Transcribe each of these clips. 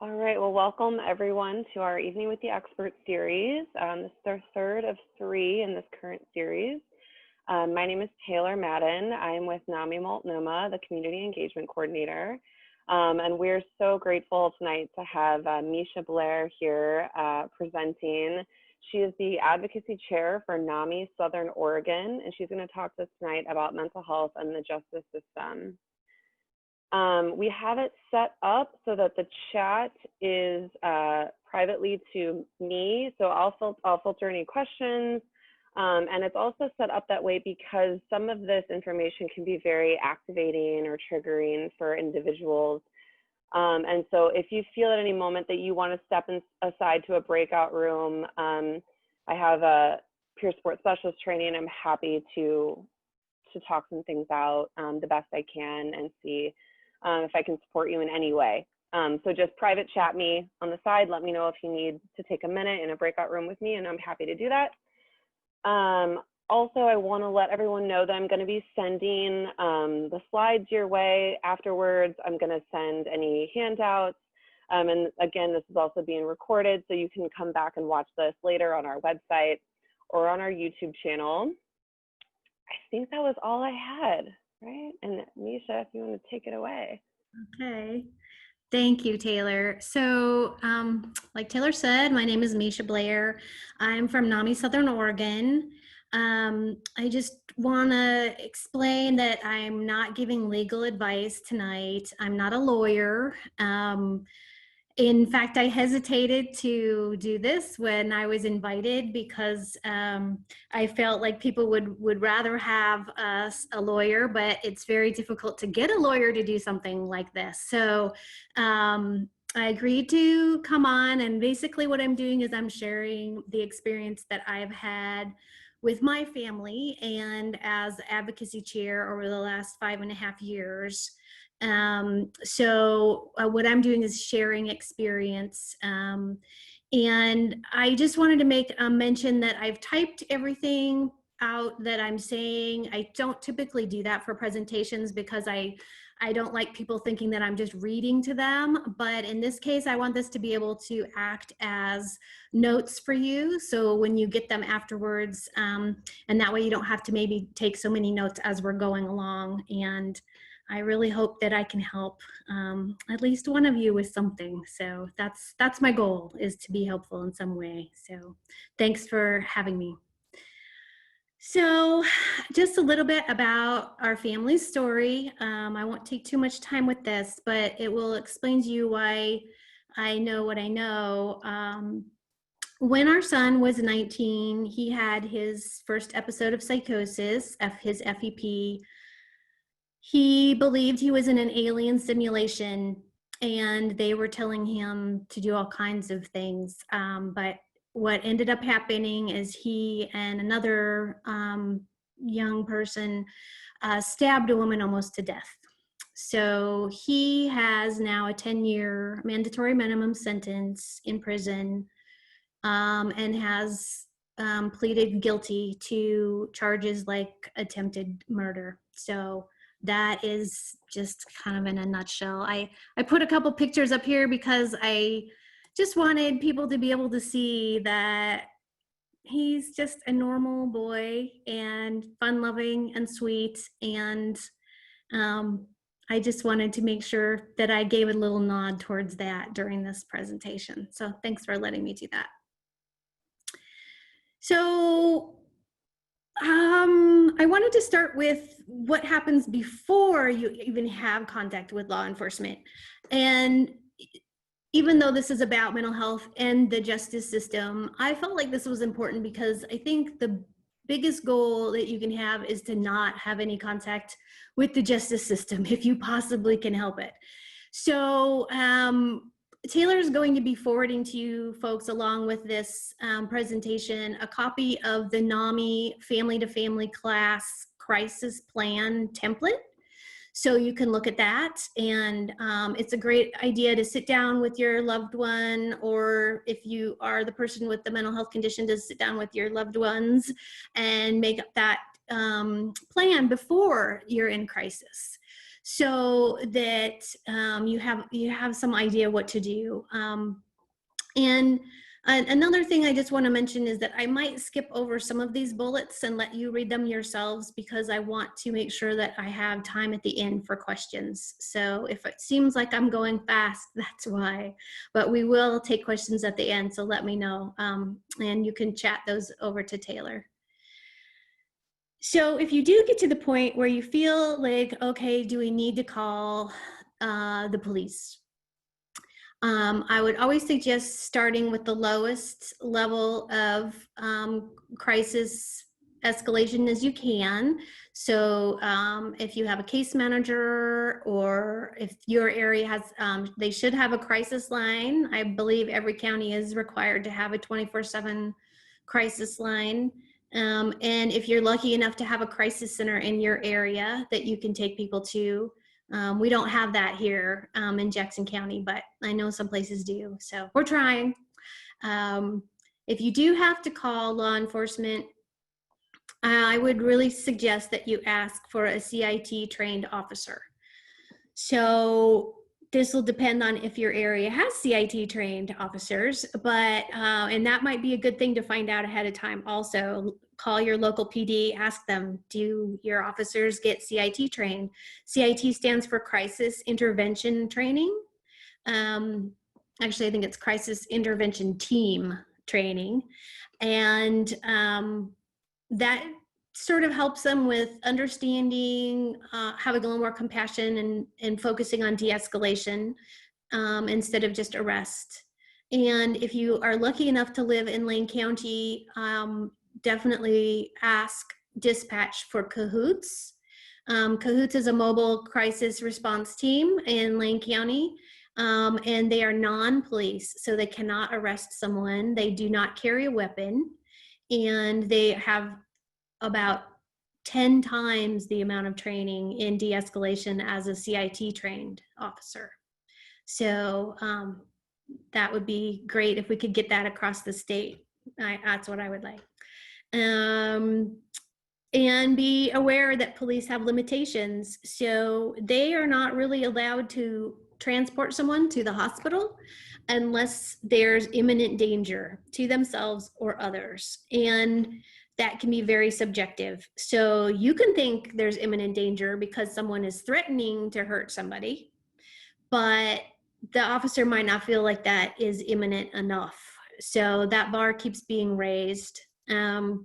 All right, well, welcome everyone to our Evening with the Expert series. This is our third of three in this current series. My name is Taylor Madden. I'm with NAMI Multnomah, the Community Engagement Coordinator. And we're so grateful tonight to have Meesha Blair here presenting. She is the Advocacy Chair for NAMI Southern Oregon, and she's going to talk to us tonight about mental health and the justice system. We have it set up so that the chat is privately to me, so I'll filter any questions. And it's also set up that way because some of this information can be very activating or triggering for individuals. And so if you feel at any moment that you want to step aside to a breakout room, I have a peer support specialist training. I'm happy to talk some things out the best I can and see if I can support you in any way. So just private chat me on the side. Let me know if you need to take a minute in a breakout room with me, and I'm happy to do that. Also, I want to let everyone know that I'm going to be sending the slides your way afterwards. I'm going to send any handouts. And again, this is also being recorded, so you can come back and watch this later on our website or on our YouTube channel. I think that was all I had, right? And Meesha, if you want to take it away. Okay. Thank you, Taylor. So, like Taylor said, my name is Meesha Blair. I'm from NAMI Southern Oregon. I just want to explain that I'm not giving legal advice tonight. I'm not a lawyer. In fact, I hesitated to do this when I was invited because I felt like people would rather have a lawyer, but it's very difficult to get a lawyer to do something like this. So I agreed to come on, and basically what I'm doing is I'm sharing the experience that I've had with my family and as advocacy chair over the last 5.5 years. So what I'm doing is sharing experience. And I just wanted to make a mention that I've typed everything out that I'm saying. I don't typically do that for presentations because I don't like people thinking that I'm just reading to them. But in this case, I want this to be able to act as notes for you. So when you get them afterwards, and that way you don't have to maybe take so many notes as we're going along. And I really hope that I can help at least one of you with something. So that's my goal, is to be helpful in some way. So thanks for having me. So just a little bit about our family story. I won't take too much time with this, but it will explain to you why I know what I know. When our son was 19, he had his first episode of psychosis, his FEP. He believed he was in an alien simulation, and they were telling him to do all kinds of things. But what ended up happening is he and another young person stabbed a woman almost to death. So he has now a 10-year mandatory minimum sentence in prison, and has pleaded guilty to charges like attempted murder. So that is just kind of in a nutshell. I put a couple pictures up here because I just wanted people to be able to see that he's just a normal boy and fun-loving and sweet. And I just wanted to make sure that I gave a little nod towards that during this presentation. So thanks for letting me do that. So I wanted to start with what happens before you even have contact with law enforcement. And even though this is about mental health and the justice system, I felt like this was important because I think the biggest goal that you can have is to not have any contact with the justice system if you possibly can help it. So Taylor is going to be forwarding to you folks, along with this presentation, a copy of the NAMI Family to Family Class Crisis Plan template. So you can look at that, and it's a great idea to sit down with your loved one, or if you are the person with the mental health condition, to sit down with your loved ones and make up that plan before you're in crisis. so that you have some idea what to do. And another thing I just want to mention is that I might skip over some of these bullets and let you read them yourselves, because I want to make sure that I have time at the end for questions. So if it seems like I'm going fast, that's why. But we will take questions at the end, so let me know. And you can chat those over to Taylor. So if you do get to the point where you feel like, okay, do we need to call the police? I would always suggest starting with the lowest level of crisis escalation as you can. So if you have a case manager, or if your area has, they should have a crisis line. I believe every county is required to have a 24/7 crisis line. And if you're lucky enough to have a crisis center in your area that you can take people to, we don't have that here in Jackson County, but I know some places do, so we're trying. If you do have to call law enforcement, I would really suggest that you ask for a CIT trained officer. So this will depend on if your area has CIT trained officers, but and that might be a good thing to find out ahead of time. Also, call your local PD, ask them, do your officers get CIT trained? CIT stands for Crisis Intervention Training. Actually, I think it's Crisis Intervention Team Training. And that sort of helps them with understanding, having a little more compassion, and focusing on de-escalation instead of just arrest. And if you are lucky enough to live in Lane County, definitely ask dispatch for Cahoots. Cahoots is a mobile crisis response team in Lane County, and they are non-police, so they cannot arrest someone. They do not carry a weapon, and they have about 10 times the amount of training in de-escalation as a CIT trained officer. So that would be great if we could get that across the state. That's what I would like. And be aware that police have limitations. So they are not really allowed to transport someone to the hospital unless there's imminent danger to themselves or others. And that can be very subjective. So you can think there's imminent danger because someone is threatening to hurt somebody, but the officer might not feel like that is imminent enough. So that bar keeps being raised. So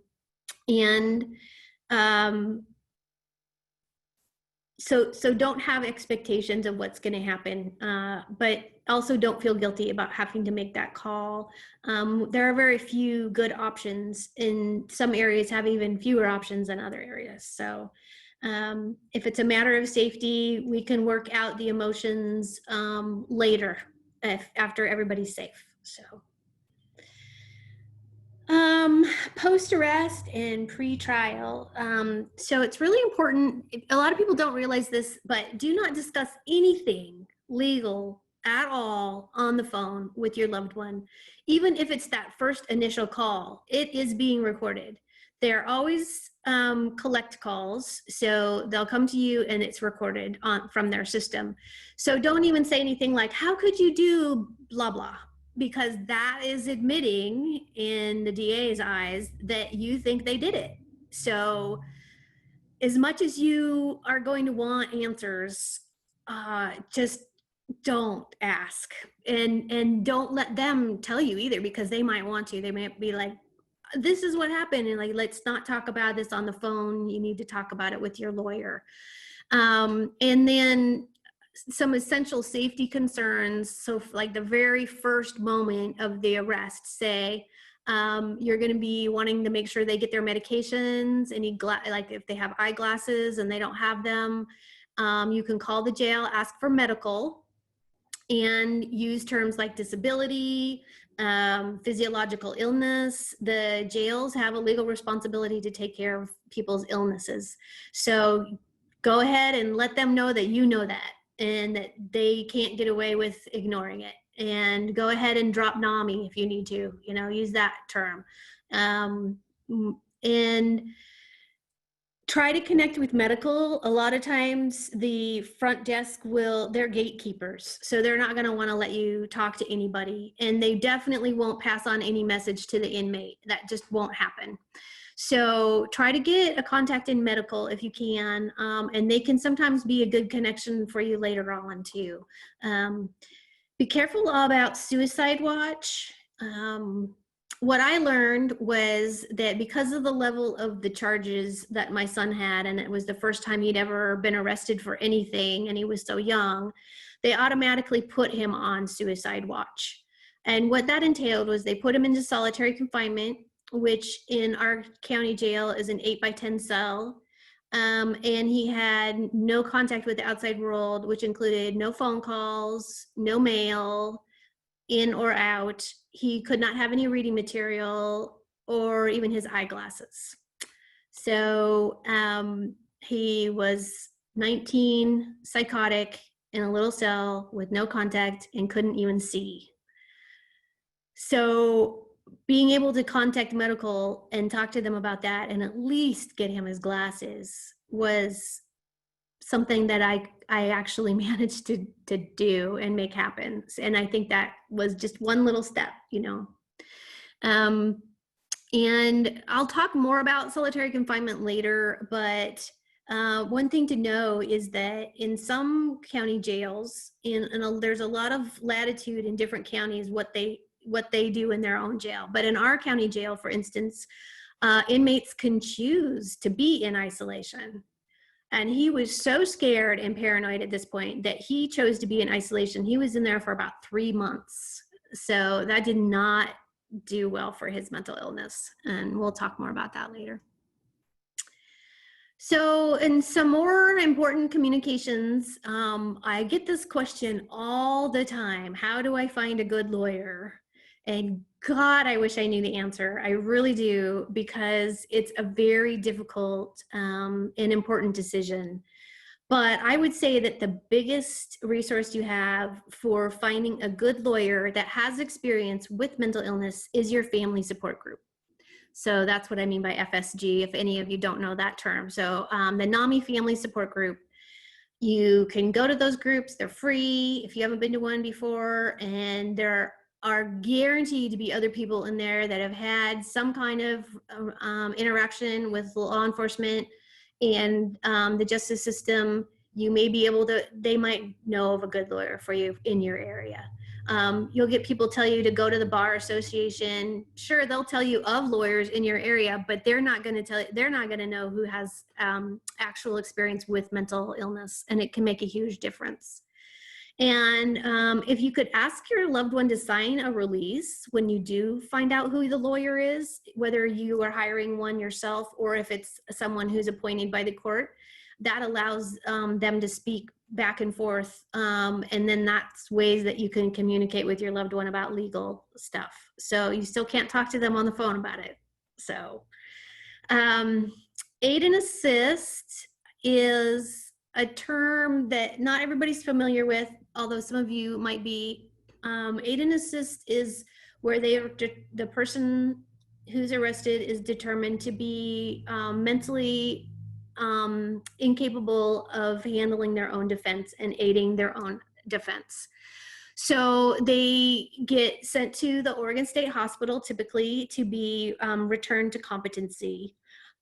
don't have expectations of what's going to happen, but also don't feel guilty about having to make that call. There are very few good options. In some areas have even fewer options than other areas. So if it's a matter of safety, we can work out the emotions later after everybody's safe. So post-arrest and pre-trial. So it's really important. A lot of people don't realize this, but do not discuss anything legal at all on the phone with your loved one. Even if it's that first initial call, it is being recorded. They're always collect calls, so they'll come to you and it's recorded from their system. So don't even say anything like, how could you do blah, blah, because that is admitting in the DA's eyes that you think they did it. So as much as you are going to want answers, just don't ask, and don't let them tell you either, because they might want to. They might be like, this is what happened, and like, let's not talk about this on the phone. You need to talk about it with your lawyer. And then some essential safety concerns. So like the very first moment of the arrest, say you're going to be wanting to make sure they get their medications, like if they have eyeglasses and they don't have them, you can call the jail, ask for medical, and use terms like disability, physiological illness. The jails have a legal responsibility to take care of people's illnesses. So go ahead and let them know that you know that, and that they can't get away with ignoring it. And go ahead and drop NAMI if you need to, use that term. And Try to connect with medical. A lot of times the front desk they're gatekeepers. So they're not going to want to let you talk to anybody. And they definitely won't pass on any message to the inmate. That just won't happen. So try to get a contact in medical if you can. And they can sometimes be a good connection for you later on too. Be careful about suicide watch. What I learned was that because of the level of the charges that my son had, and it was the first time he'd ever been arrested for anything, and he was so young, they automatically put him on suicide watch. And what that entailed was they put him into solitary confinement, which in our county jail is an 8x10 cell. And he had no contact with the outside world, which included no phone calls, no mail, in or out. He could not have any reading material or even his eyeglasses. So he was 19, psychotic, in a little cell with no contact and couldn't even see. So being able to contact medical and talk to them about that and at least get him his glasses was something that I actually managed to do and make happen. And I think that was just one little step, you know. And I'll talk more about solitary confinement later, but one thing to know is that in some county jails, there's a lot of latitude in different counties what they do in their own jail. But in our county jail, for instance, inmates can choose to be in isolation. And he was so scared and paranoid at this point that he chose to be in isolation. He was in there for about 3 months. So that did not do well for his mental illness. And we'll talk more about that later. So in some more important communications, I get this question all the time. How do I find a good lawyer? And God, I wish I knew the answer. I really do, because it's a very difficult and important decision. But I would say that the biggest resource you have for finding a good lawyer that has experience with mental illness is your family support group. So that's what I mean by FSG, if any of you don't know that term. So the NAMI Family Support Group, you can go to those groups. They're free if you haven't been to one before, and there are guaranteed to be other people in there that have had some kind of interaction with law enforcement and the justice system. You may be able to, they might know of a good lawyer for you in your area. You'll get people tell you to go to the bar association. Sure, they'll tell you of lawyers in your area, but they're not going to tell you, they're not going to know who has actual experience with mental illness, and it can make a huge difference. And if you could ask your loved one to sign a release when you do find out who the lawyer is, whether you are hiring one yourself or if it's someone who's appointed by the court, that allows them to speak back and forth. And then that's ways that you can communicate with your loved one about legal stuff. So you still can't talk to them on the phone about it. So aid and assist is a term that not everybody's familiar with, although some of you might be. Aid and assist is where the person who's arrested is determined to be mentally incapable of handling their own defense and aiding their own defense. So they get sent to the Oregon State Hospital typically to be returned to competency.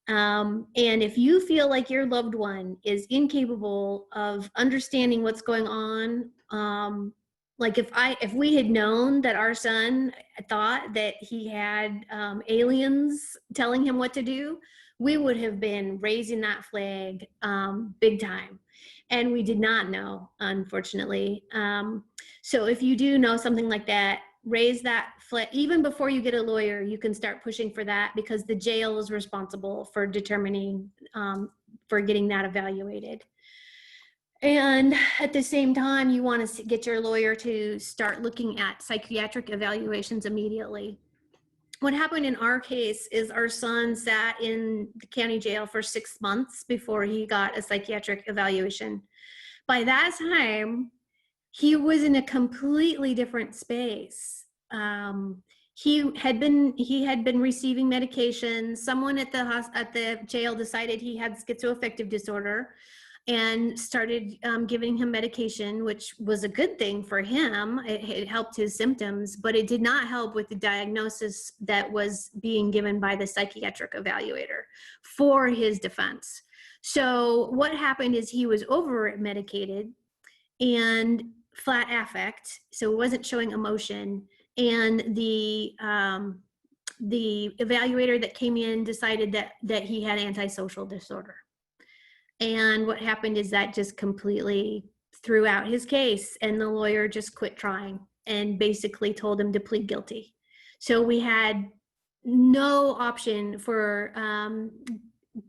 And if you feel like your loved one is incapable of understanding what's going on, like if we had known that our son thought that he had aliens telling him what to do, we would have been raising that flag big time. And we did not know, unfortunately. So if you do know something like that, raise that flag. Even before you get a lawyer, you can start pushing for that, because the jail is responsible for determining, for getting that evaluated. And at the same time, you want to get your lawyer to start looking at psychiatric evaluations immediately. What happened in our case is our son sat in the county jail for 6 months before he got a psychiatric evaluation. By that time, he was in a completely different space. he had been receiving medication. Someone at the jail decided he had schizoaffective disorder and started giving him medication, which was a good thing for him. It helped his symptoms, but it did not help with the diagnosis that was being given by the psychiatric evaluator for his defense. So what happened is he was over medicated and flat affect, so it wasn't showing emotion, and the evaluator that came in decided that he had antisocial disorder. And what happened is that just completely threw out his case, and the lawyer just quit trying and basically told him to plead guilty. So we had no option for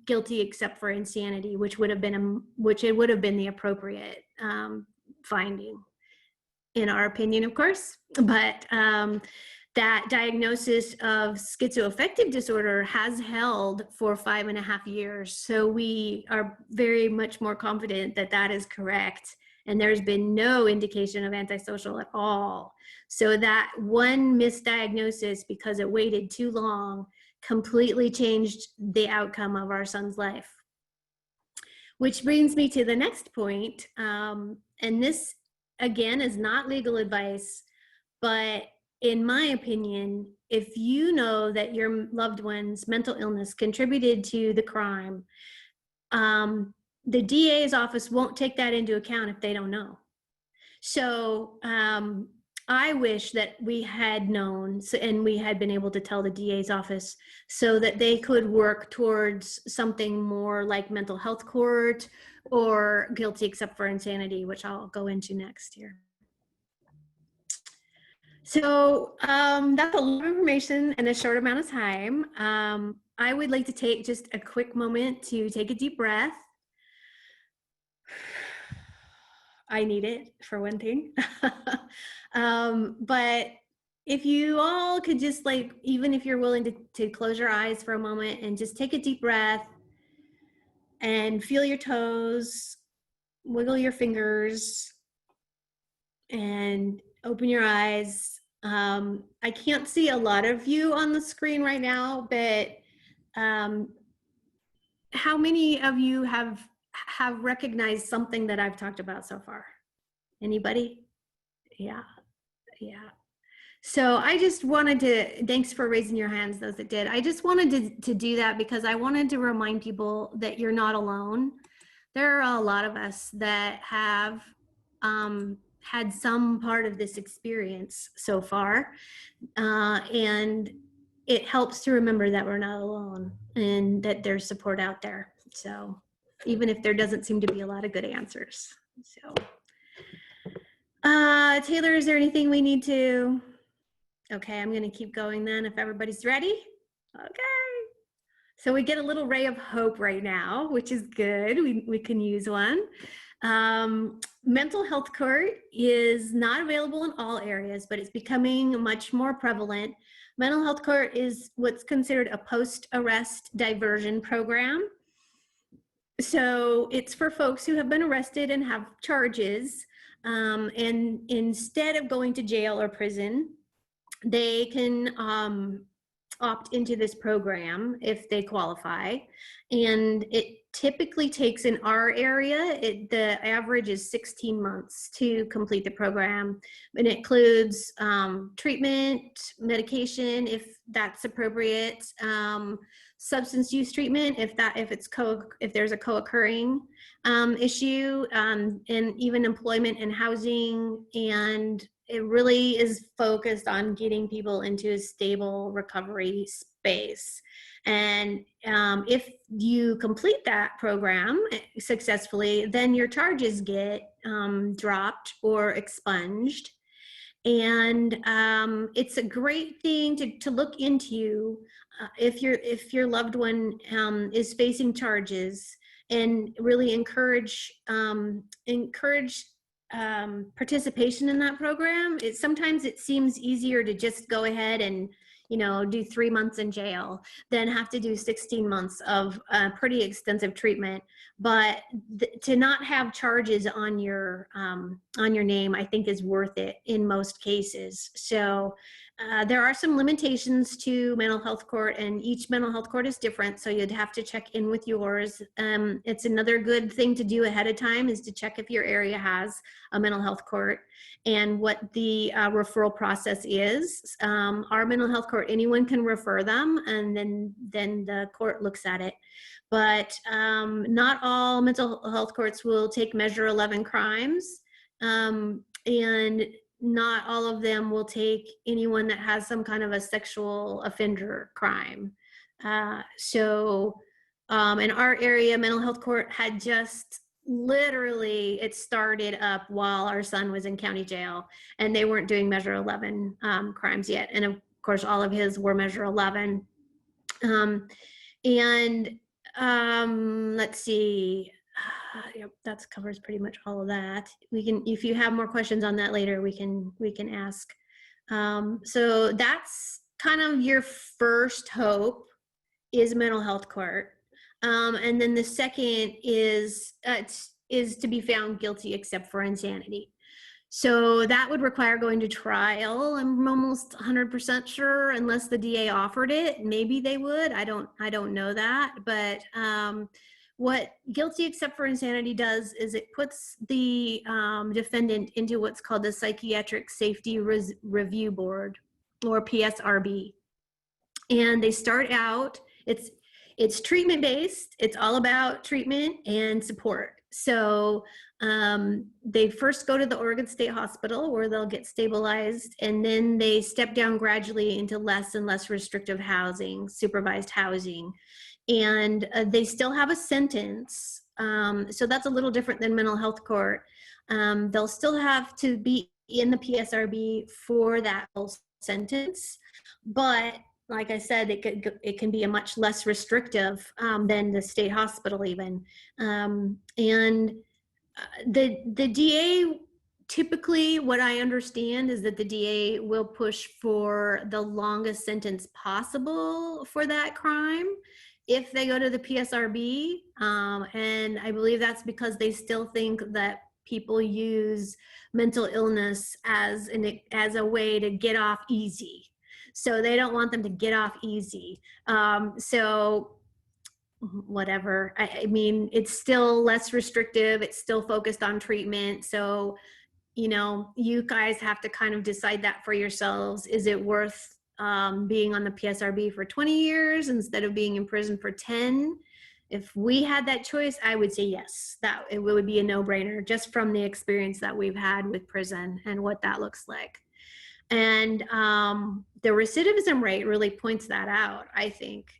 guilty except for insanity, which would have been the appropriate finding, in our opinion, of course. But that diagnosis of schizoaffective disorder has held for 5.5 years. So we are very much more confident that that is correct. And there's been no indication of antisocial at all. So that one misdiagnosis, because it waited too long, completely changed the outcome of our son's life. Which brings me to the next point. And this, again, is not legal advice, but in my opinion, if you know that your loved one's mental illness contributed to the crime, the DA's office won't take that into account if they don't know. So I wish that we had known and we had been able to tell the DA's office so that they could work towards something more like mental health court or guilty except for insanity, which I'll go into next here. So that's a lot of information in a short amount of time. I would like to take just a quick moment to take a deep breath. I need it, for one thing. But if you all could just, like, even if you're willing to close your eyes for a moment and just take a deep breath and feel your toes, wiggle your fingers, and open your eyes. I can't see a lot of you on the screen right now, but how many of you have recognized something that I've talked about so far? Anybody? Yeah. So I just wanted to, thanks for raising your hands, those that did. I just wanted to do that because I wanted to remind people that you're not alone. There are a lot of us that have had some part of this experience so far, and it helps to remember that we're not alone and that there's support out there. So even if there doesn't seem to be a lot of good answers. So Taylor, is there anything we need to? Okay, I'm going to keep going then if everybody's ready. Okay. So we get a little ray of hope right now, which is good. We can use one. Mental health court is not available in all areas, but it's becoming much more prevalent. Mental health court is what's considered a post-arrest diversion program. So it's for folks who have been arrested and have charges, and instead of going to jail or prison, they can opt into this program if they qualify. And it typically takes, in our area, the average is 16 months to complete the program. And it includes treatment, medication, if that's appropriate, substance use treatment, if there's a co-occurring issue, and even employment and housing. And it really is focused on getting people into a stable recovery space. And if you complete that program successfully, then your charges get dropped or expunged. And it's a great thing to look into if your loved one is facing charges, and really encourage participation in that program. Sometimes it seems easier to just go ahead and do 3 months in jail than have to do 16 months of pretty extensive treatment. But to not have charges on your name, I think, is worth it in most cases. So There are some limitations to mental health court, and each mental health court is different, so you'd have to check in with yours. It's another good thing to do ahead of time is to check if your area has a mental health court and what the referral process is. Our mental health court, anyone can refer them, and then the court looks at it. But not all mental health courts will take Measure 11 crimes, and not all of them will take anyone that has some kind of a sexual offender crime. So in our area, mental health court had just literally, it started up while our son was in county jail, and they weren't doing Measure 11 crimes yet. And of course, all of his were Measure 11. Let's see. Yep, that covers pretty much all of that. We can, if you have more questions on that later, we can ask. So that's kind of your first hope is mental health court. And then the second is to be found guilty except for insanity. So that would require going to trial. I'm almost 100% sure, unless the DA offered it. Maybe they would. I don't know that. But what guilty except for insanity does is it puts the defendant into what's called the Psychiatric Safety Review Board, or PSRB. And they start out, it's treatment based. It's all about treatment and support. So they first go to the Oregon State Hospital where they'll get stabilized, and then they step down gradually into less and less restrictive housing, supervised housing. And they still have a sentence. So that's a little different than mental health court. They'll still have to be in the PSRB for that whole sentence. But like I said, it can be a much less restrictive than the state hospital even. And the DA, typically what I understand is that the DA will push for the longest sentence possible for that crime if they go to the PSRB. And I believe that's because they still think that people use mental illness as a way to get off easy. So they don't want them to get off easy. So whatever, I mean, it's still less restrictive. It's still focused on treatment. So, you know, you guys have to kind of decide that for yourselves. Is it worth being on the PSRB for 20 years instead of being in prison for 10? If we had that choice, I would say yes. That it would be a no-brainer, just from the experience that we've had with prison and what that looks like. And the recidivism rate really points that out, I think.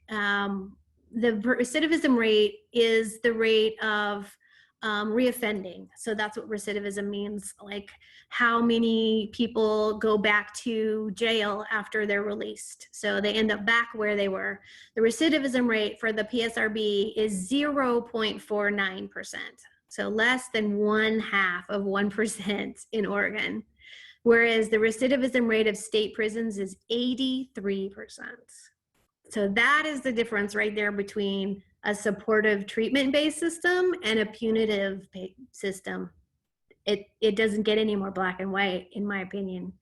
The recidivism rate is the rate of reoffending. So that's what recidivism means, like how many people go back to jail after they're released. So they end up back where they were. The recidivism rate for the PSRB is 0.49%. So less than 0.5% in Oregon. Whereas the recidivism rate of state prisons is 83%. So that is the difference right there between a supportive treatment-based system and a punitive system. It doesn't get any more black and white, in my opinion.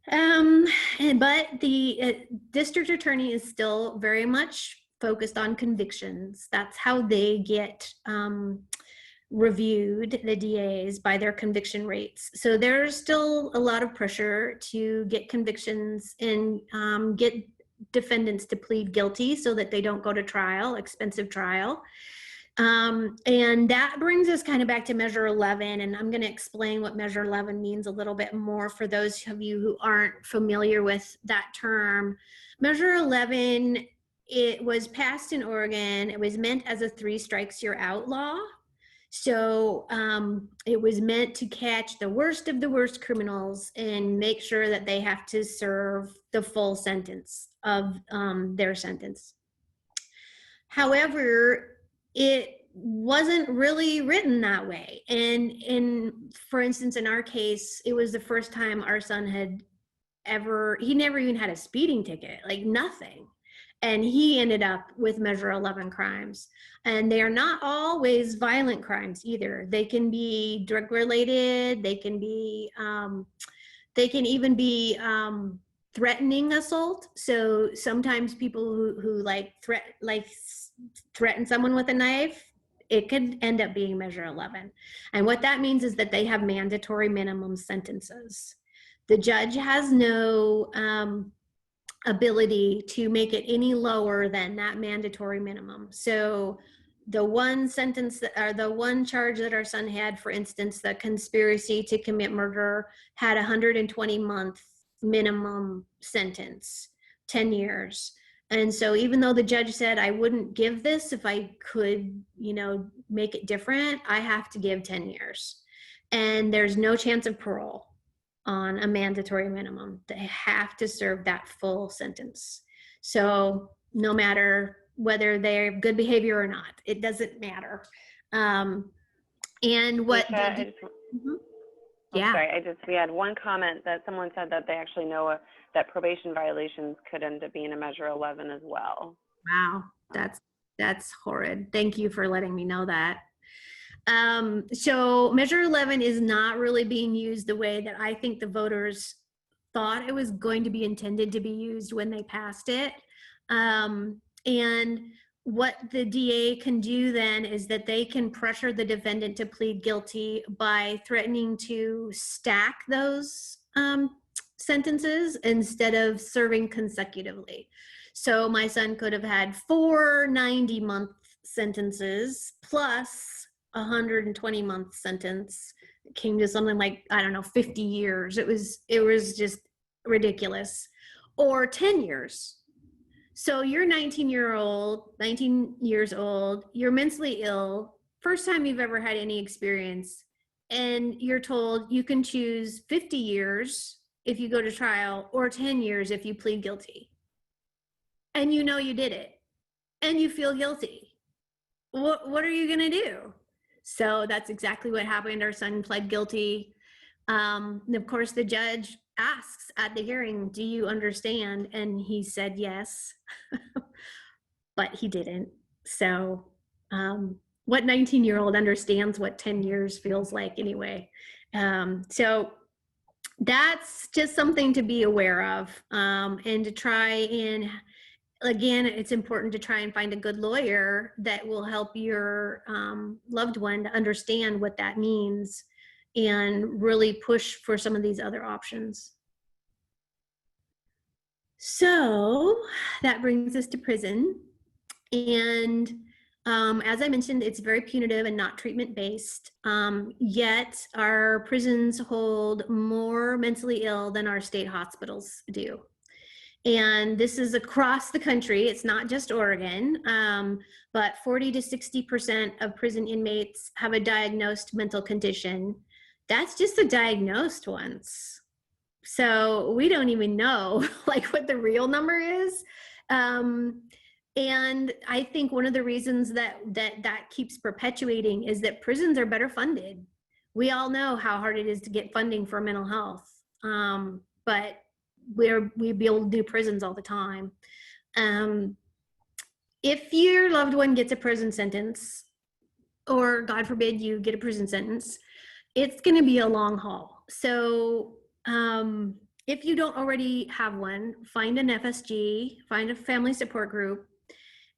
But the district attorney is still very much focused on convictions. That's how they get reviewed, the DAs, by their conviction rates. So there's still a lot of pressure to get convictions and get defendants to plead guilty so that they don't go to trial, expensive trial. And that brings us kind of back to Measure 11, and I'm going to explain what Measure 11 means a little bit more for those of you who aren't familiar with that term. Measure 11, it was passed in Oregon. It was meant as a 3 strikes you're out law. So it was meant to catch the worst of the worst criminals and make sure that they have to serve the full sentence of their sentence. However, it wasn't really written that way. And for instance, in our case, it was the first time our son had he never even had a speeding ticket, like nothing. And he ended up with Measure 11 crimes. And they are not always violent crimes either. They can be drug related. They can be, they can even be threatening assault. So sometimes people who threaten someone with a knife, it could end up being measure 11. And what that means is that they have mandatory minimum sentences. The judge has no ability to make it any lower than that mandatory minimum. So the one sentence or the one charge that our son had, for instance, the conspiracy to commit murder, had 120-month minimum sentence, 10 years. And so even though the judge said I wouldn't give this if I could, make it different, I have to give 10 years. And there's no chance of parole on a mandatory minimum. They have to serve that full sentence. So no matter whether they're good behavior or not, it doesn't matter. And what Meesha, we had one comment that someone said that they actually know that probation violations could end up being a measure 11 as well. Wow, that's horrid. Thank you for letting me know that. So measure 11 is not really being used the way that I think the voters thought it was going to be intended to be used when they passed it. And what the DA can do then is that they can pressure the defendant to plead guilty by threatening to stack those sentences instead of serving consecutively. So my son could have had 4 90-month sentences plus 120-month sentence. It came to something like, 50 years. It was just ridiculous. Or 10 years. So you're 19 years old, you're mentally ill, first time you've ever had any experience, and you're told you can choose 50 years if you go to trial or 10 years if you plead guilty. And you did it, and you feel guilty. What are you gonna do? So that's exactly what happened. Our son pled guilty. And of course, the judge asks at the hearing, do you understand? And he said yes, but he didn't. So what 19-year-old understands what 10 years feels like anyway? So that's just something to be aware of, and to try and, again, it's important to try and find a good lawyer that will help your loved one to understand what that means and really push for some of these other options. So that brings us to prison. And as I mentioned, it's very punitive and not treatment-based, yet our prisons hold more mentally ill than our state hospitals do. And this is across the country. It's not just Oregon, but 40 to 60% of prison inmates have a diagnosed mental condition. That's just the diagnosed ones. So we don't even know what the real number is. And I think one of the reasons that keeps perpetuating is that prisons are better funded. We all know how hard it is to get funding for mental health, but we build new prisons all the time. If your loved one gets a prison sentence, or God forbid you get a prison sentence, it's going to be a long haul. So if you don't already have one, find an FSG, find a family support group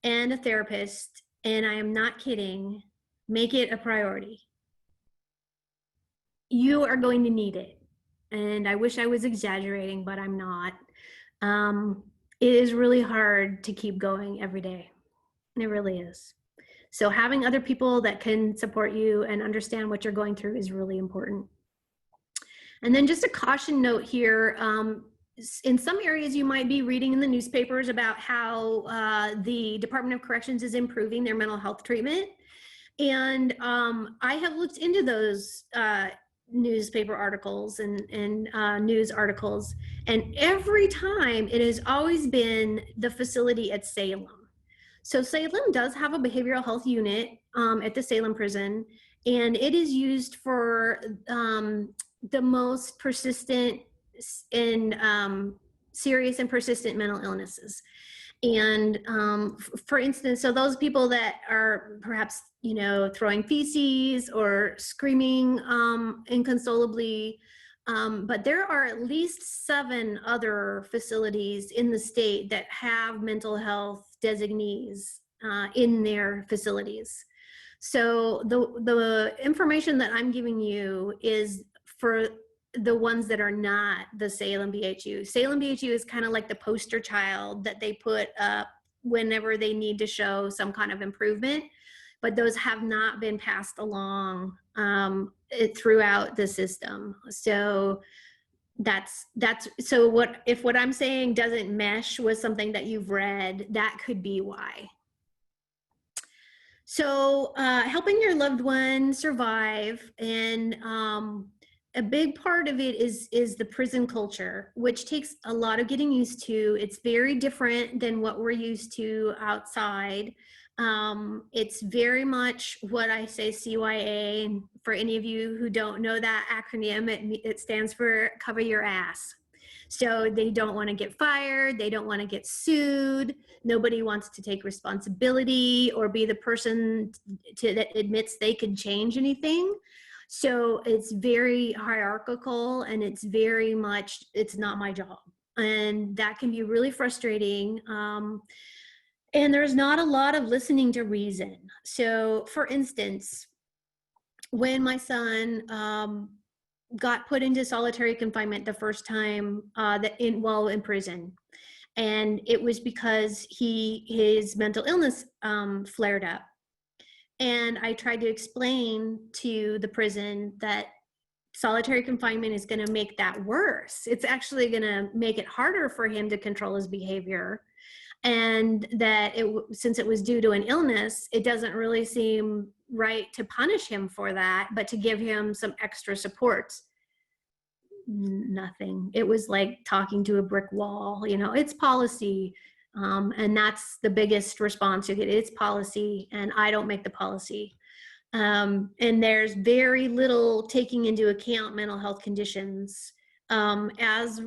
and a therapist, and I am not kidding, make it a priority. You are going to need it. And I wish I was exaggerating, but I'm not. It is really hard to keep going every day. It really is. So having other people that can support you and understand what you're going through is really important. And then just a caution note here, in some areas you might be reading in the newspapers about how the Department of Corrections is improving their mental health treatment. And I have looked into those newspaper articles and news articles, and every time it has always been the facility at Salem. So Salem does have a behavioral health unit at the Salem prison, and it is used for the most persistent and serious and persistent mental illnesses. And for instance, so those people that are perhaps, throwing feces or screaming inconsolably, But there are at least 7 other facilities in the state that have mental health designees in their facilities. So the information that I'm giving you is for the ones that are not the Salem BHU. Salem BHU is kind of like the poster child that they put up whenever they need to show some kind of improvement, but those have not been passed along throughout the system. So that's so what if what I'm saying doesn't mesh with something that you've read, that could be why. So helping your loved one survive, and a big part of it is the prison culture, which takes a lot of getting used to. It's very different than what we're used to outside. It's very much what I say CYA, and for any of you who don't know that acronym, it stands for cover your ass. So they don't want to get fired, they don't want to get sued, nobody wants to take responsibility or be the person that admits they could change anything. So it's very hierarchical, and it's very much, it's not my job. And that can be really frustrating. And there's not a lot of listening to reason. So for instance, when my son got put into solitary confinement the first time while in prison, and it was because his mental illness flared up. And I tried to explain to the prison that solitary confinement is going to make that worse. It's actually going to make it harder for him to control his behavior. And that since it was due to an illness, it doesn't really seem right to punish him for that, but to give him some extra support. Nothing. It was like talking to a brick wall. It's policy. And that's the biggest response you get. It's policy, and I don't make the policy. And there's very little taking into account mental health conditions as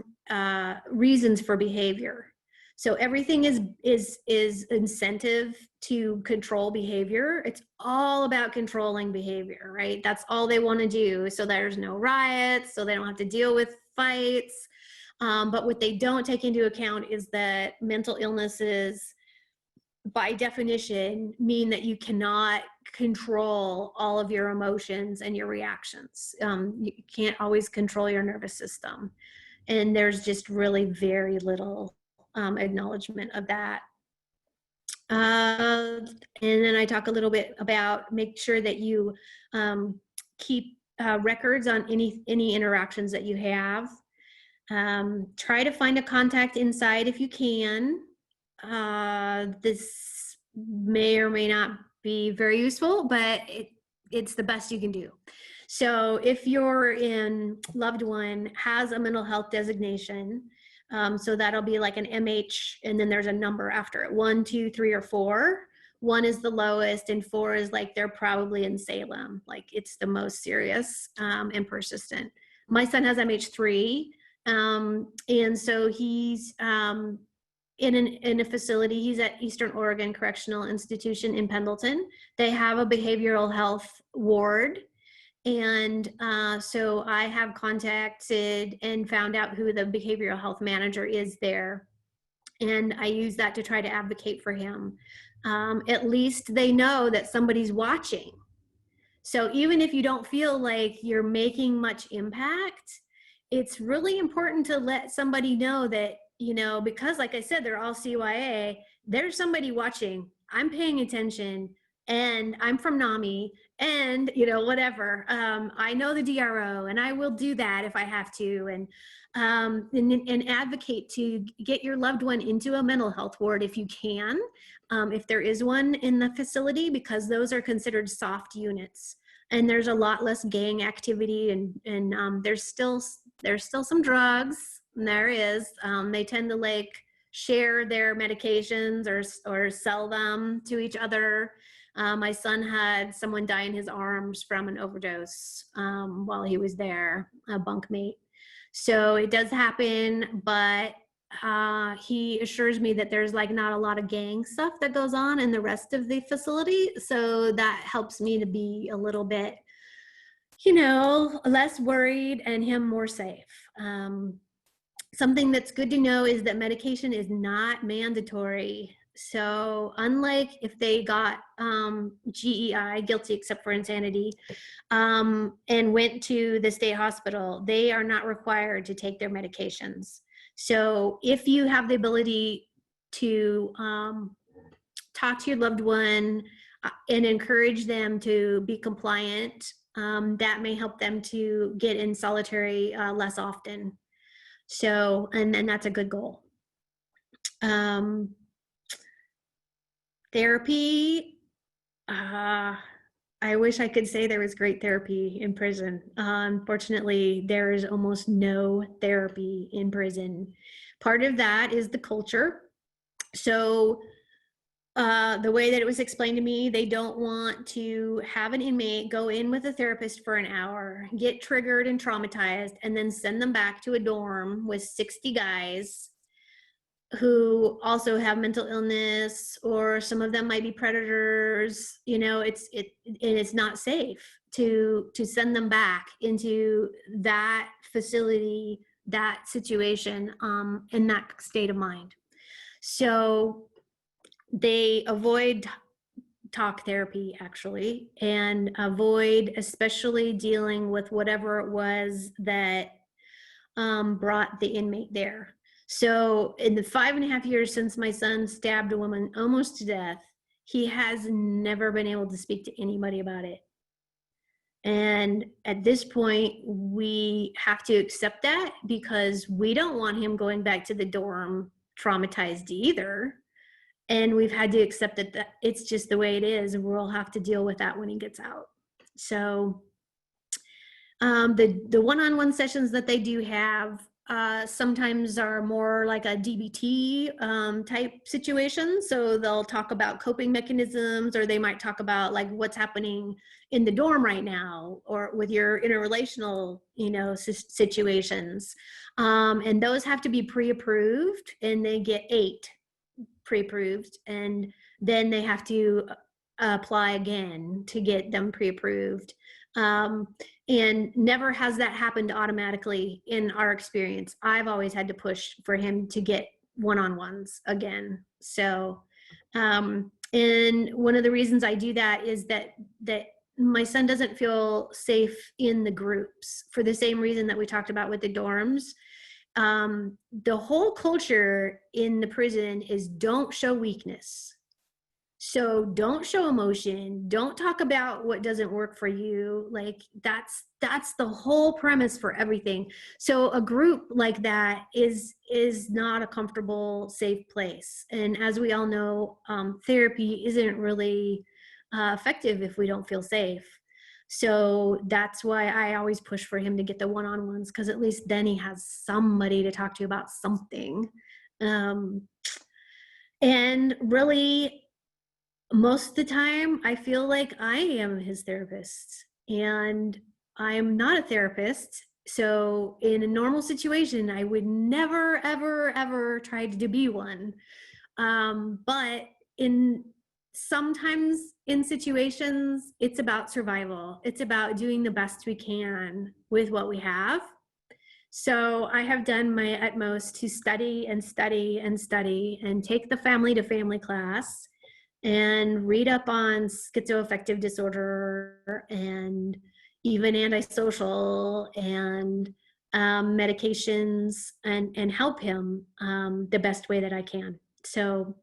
reasons for behavior. So everything is incentive to control behavior. It's all about controlling behavior, right? That's all they want to do. So there's no riots, so they don't have to deal with fights. But what they don't take into account is that mental illnesses, by definition, mean that you cannot control all of your emotions and your reactions. You can't always control your nervous system. And there's just really very little acknowledgement of that. And then I talk a little bit about make sure that you keep records on any interactions that you have. Try to find a contact inside if you can. This may or may not be very useful, but it's the best you can do. So if your loved one has a mental health designation, so that'll be like an MH, and then there's a number after it, 1, 2, 3, or 4. 1 is the lowest, and 4 is like they're probably in Salem, like it's the most serious and persistent. My son has MH3, and so he's in a facility. He's at Eastern Oregon Correctional Institution in Pendleton. They have a behavioral health ward. And so I have contacted and found out who the behavioral health manager is there. And I use that to try to advocate for him. At least they know that somebody's watching. So even if you don't feel like you're making much impact, it's really important to let somebody know that, because like I said, they're all CYA, there's somebody watching. I'm paying attention, and I'm from NAMI, and whatever. I know the DRO, and I will do that if I have to, and advocate to get your loved one into a mental health ward if you can, if there is one in the facility, because those are considered soft units, and there's a lot less gang activity, and there's still some drugs. And there is. They tend to share their medications or sell them to each other. My son had someone die in his arms from an overdose while he was there, a bunkmate. So it does happen, but he assures me that there's not a lot of gang stuff that goes on in the rest of the facility. So that helps me to be a little bit, less worried and him more safe. Something that's good to know is that medication is not mandatory. So unlike if they got GEI, guilty except for insanity, and went to the state hospital, they are not required to take their medications. So if you have the ability to talk to your loved one and encourage them to be compliant, that may help them to get in solitary less often. So, and that's a good goal. Therapy, I wish I could say there was great therapy in prison. Unfortunately, there is almost no therapy in prison. Part of that is the culture. So, the way that it was explained to me, they don't want to have an inmate go in with a therapist for an hour, get triggered and traumatized, and then send them back to a dorm with 60 guys who also have mental illness, or some of them might be predators. It's not safe to send them back into that facility, that situation, in that state of mind. So they avoid talk therapy, actually, and avoid especially dealing with whatever it was that brought the inmate there. So in the 5.5 years since my son stabbed a woman almost to death, he has never been able to speak to anybody about it. And at this point, we have to accept that, because we don't want him going back to the dorm traumatized either. And we've had to accept that it's just the way it is, and we'll have to deal with that when he gets out. So the one-on-one sessions that they do have sometimes are more like a DBT type situation. So they'll talk about coping mechanisms, or they might talk about like what's happening in the dorm right now, or with your interrelational, situations. And those have to be pre-approved, and they get 8 pre-approved, and then they have to apply again to get them pre-approved. And never has that happened automatically in our experience. I've always had to push for him to get one-on-ones again. So, and one of the reasons I do that is that my son doesn't feel safe in the groups, for the same reason that we talked about with the dorms. The whole culture in the prison is don't show weakness. So don't show emotion. Don't talk about what doesn't work for you. Like that's the whole premise for everything. So a group like that is not a comfortable, safe place. And as we all know, therapy isn't really effective if we don't feel safe. So that's why I always push for him to get the one-on-ones, because at least then he has somebody to talk to about something. And really, most of the time, I feel like I am his therapist, and I'm not a therapist. So in a normal situation, I would never, ever, ever try to be one. But sometimes in situations, it's about survival. It's about doing the best we can with what we have. So I have done my utmost to study and study and study, and take the family to family class, and read up on schizoaffective disorder, and even antisocial, and medications, and help him the best way that I can. So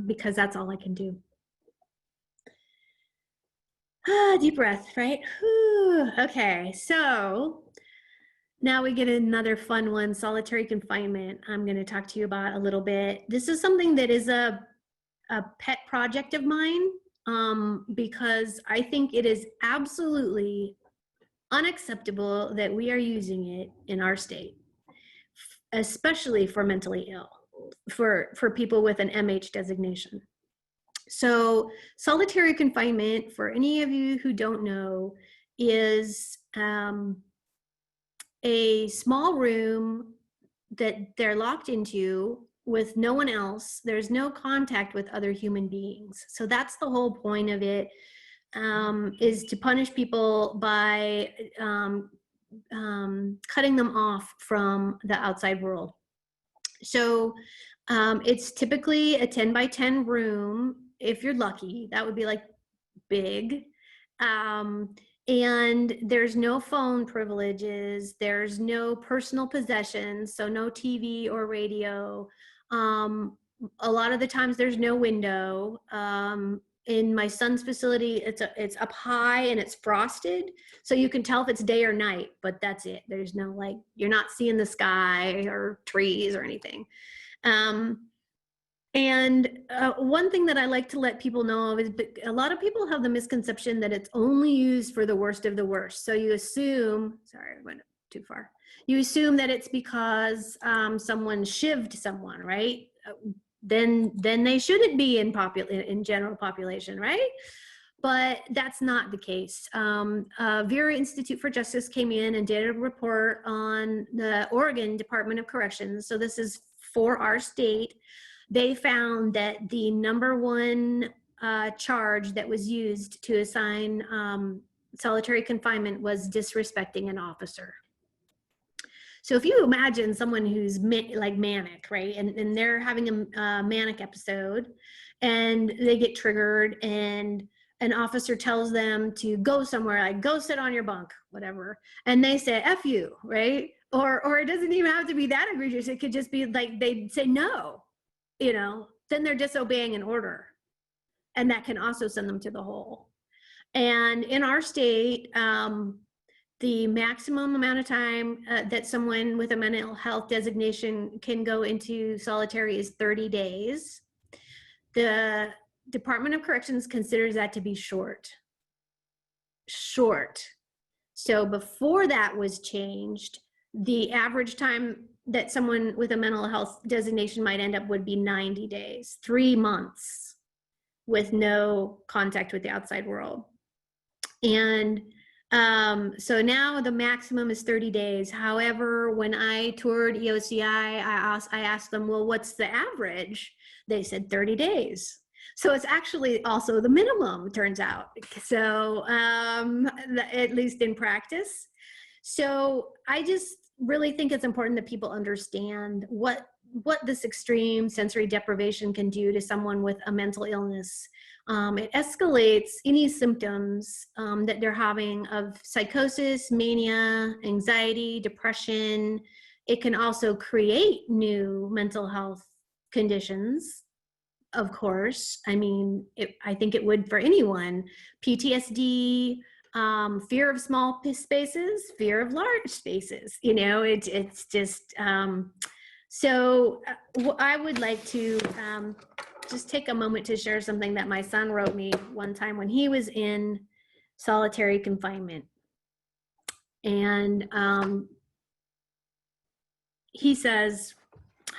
because that's all I can do. Deep breath, right? Whew. Okay, so now we get another fun one, solitary confinement. I'm going to talk to you about a little bit. This is something that is a pet project of mine, because I think it is absolutely unacceptable that we are using it in our state, especially for mentally ill, for people with an MH designation. So solitary confinement, for any of you who don't know, is a small room that they're locked into with no one else. There's no contact with other human beings. So that's the whole point of it. is to punish people by cutting them off from the outside world. So it's typically a 10 by 10 room. If you're lucky, that would be like big. And there's no phone privileges. There's no personal possessions. So no TV or radio. A lot of the times there's no window. In my son's facility, it's up high and it's frosted. So you can tell if it's day or night, but that's it. There's no, like, you're not seeing the sky or trees or anything. One thing that I like to let people know of is a lot of people have the misconception that it's only used for the worst of the worst. So you assume, sorry, I went too far. You assume that it's because someone shivved someone, right? Then they shouldn't be in general population, right? But that's not the case. Vera Institute for Justice came in and did a report on the Oregon Department of Corrections. So this is for our state. They found that the number one charge that was used to assign solitary confinement was disrespecting an officer. So if you imagine someone who's like manic, right? And they're having a manic episode and they get triggered and an officer tells them to go somewhere, like go sit on your bunk, whatever. And they say, F you, right? Or it doesn't even have to be that egregious. It could just be like, they'd say no, you know, then they're disobeying an order. And that can also send them to the hole. And in our state, the maximum amount of time that someone with a mental health designation can go into solitary is 30 days. The Department of Corrections considers that to be short. So before that was changed, the average time that someone with a mental health designation might end up would be 90 days, 3 months with no contact with the outside world. And so now the maximum is 30 days. However, when I toured EOCI, I asked them, well, what's the average? They said 30 days. So it's actually also the minimum, turns out. So at least in practice. So I just really think it's important that people understand what this extreme sensory deprivation can do to someone with a mental illness. It escalates any symptoms that they're having of psychosis, mania, anxiety, depression. It can also create new mental health conditions, of course. I mean, I think it would for anyone. PTSD, fear of small spaces, fear of large spaces. You know, it's just, so I would like to just take a moment to share something that my son wrote me one time when he was in solitary confinement. And he says,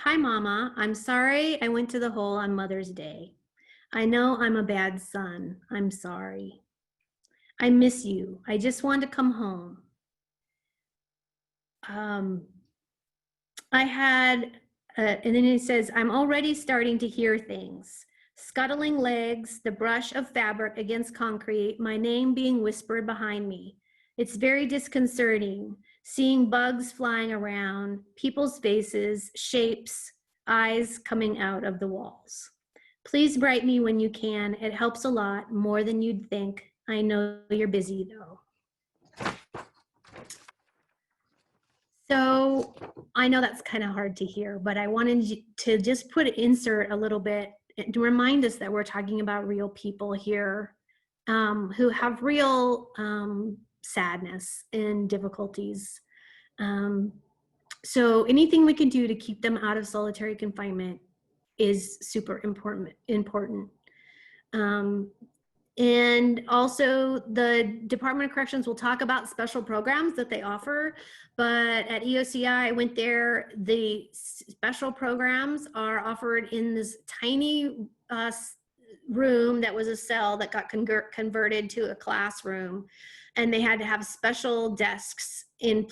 "Hi, Mama, I'm sorry I went to the hole on Mother's Day. I know I'm a bad son. I'm sorry. I miss you. I just want to come home. I had, and then he says, I'm already starting to hear things. Scuttling legs, the brush of fabric against concrete, my name being whispered behind me. It's very disconcerting, seeing bugs flying around, people's faces, shapes, eyes coming out of the walls. Please write me when you can. It helps a lot, more than you'd think. I know you're busy though." So I know that's kind of hard to hear, but I wanted to just insert a little bit to remind us that we're talking about real people here who have real sadness and difficulties. So anything we can do to keep them out of solitary confinement is super important. And also the Department of Corrections will talk about special programs that they offer, but at EOCI, I went there, the special programs are offered in this tiny room that was a cell that got converted to a classroom, and they had to have special desks in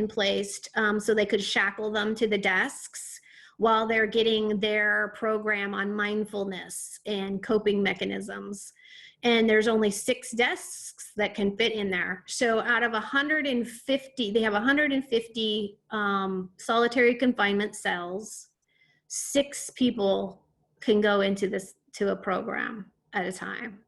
place so they could shackle them to the desks while they're getting their program on mindfulness and coping mechanisms. and there's only 6 desks that can fit in there. So out of 150, they have 150 solitary confinement cells. 6 people can go into a program at a time.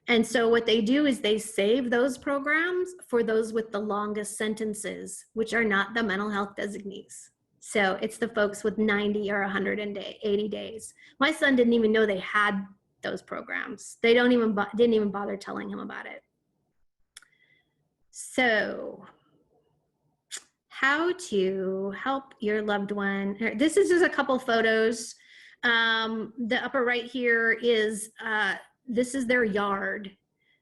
And so what they do is they save those programs for those with the longest sentences, which are not the mental health designees. So it's the folks with 90 or 180 days. My son didn't even know they had those programs. They didn't even bother telling him about it. So how to help your loved one. This is just a couple photos. The upper right here is, this is their yard.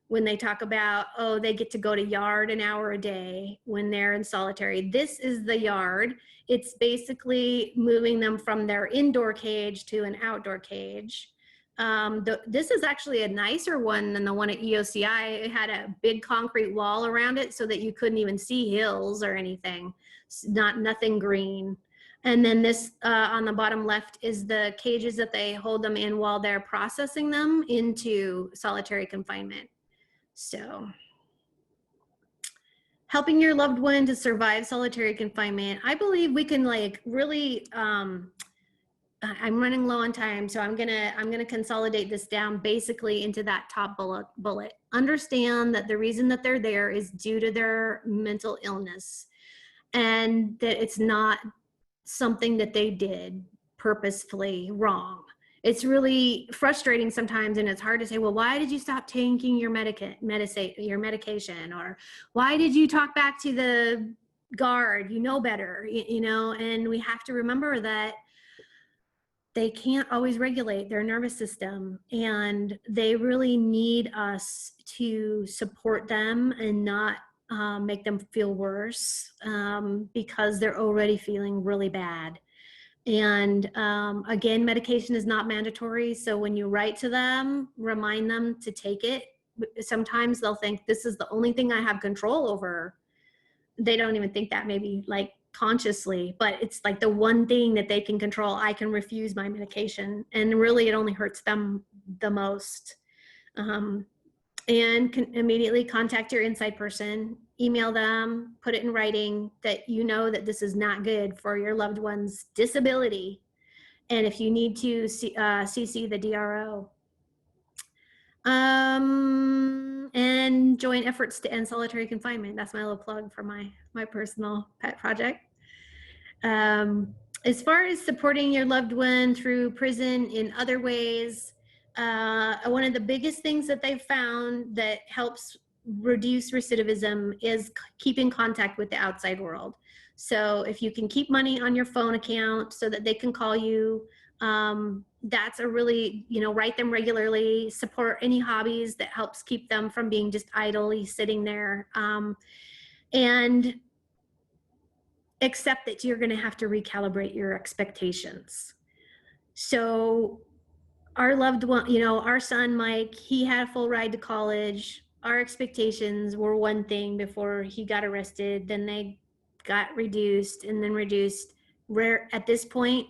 When they talk about, oh, they get to go to yard an hour a day when they're in solitary. This is the yard. It's basically moving them from their indoor cage to an outdoor cage. This is actually a nicer one than the one at EOCI. It had a big concrete wall around it so that you couldn't even see hills or anything. Nothing green. And then this on the bottom left is the cages that they hold them in while they're processing them into solitary confinement. So helping your loved one to survive solitary confinement, I believe we can like really, I'm running low on time, so I'm gonna consolidate this down basically into that top bullet. Understand that the reason that they're there is due to their mental illness, and that it's not something that they did purposefully wrong. It's really frustrating sometimes, and it's hard to say, well, why did you stop taking your medication? Or why did you talk back to the guard? You know better, you know, and we have to remember that they can't always regulate their nervous system, and they really need us to support them and not make them feel worse because they're already feeling really bad. And again, medication is not mandatory. So when you write to them, remind them to take it. Sometimes they'll think this is the only thing I have control over. They don't even think that, maybe like consciously, but it's like the one thing that they can control. I can refuse my medication, and really it only hurts them the most. And can immediately contact your inside person, email them, put it in writing that you know that this is not good for your loved one's disability. And if you need to CC the DRO. And join efforts to end solitary confinement. That's my little plug for my personal pet project. As far as supporting your loved one through prison in other ways, one of the biggest things that they've found that helps reduce recidivism is keeping contact with the outside world. So if you can keep money on your phone account so that they can call you, that's a really, you know, write them regularly, support any hobbies that helps keep them from being just idly sitting there, and accept that you're going to have to recalibrate your expectations. So our loved one, you know, our son, Mike, he had a full ride to college. Our expectations were one thing before he got arrested. Then they got reduced and then reduced. At this point,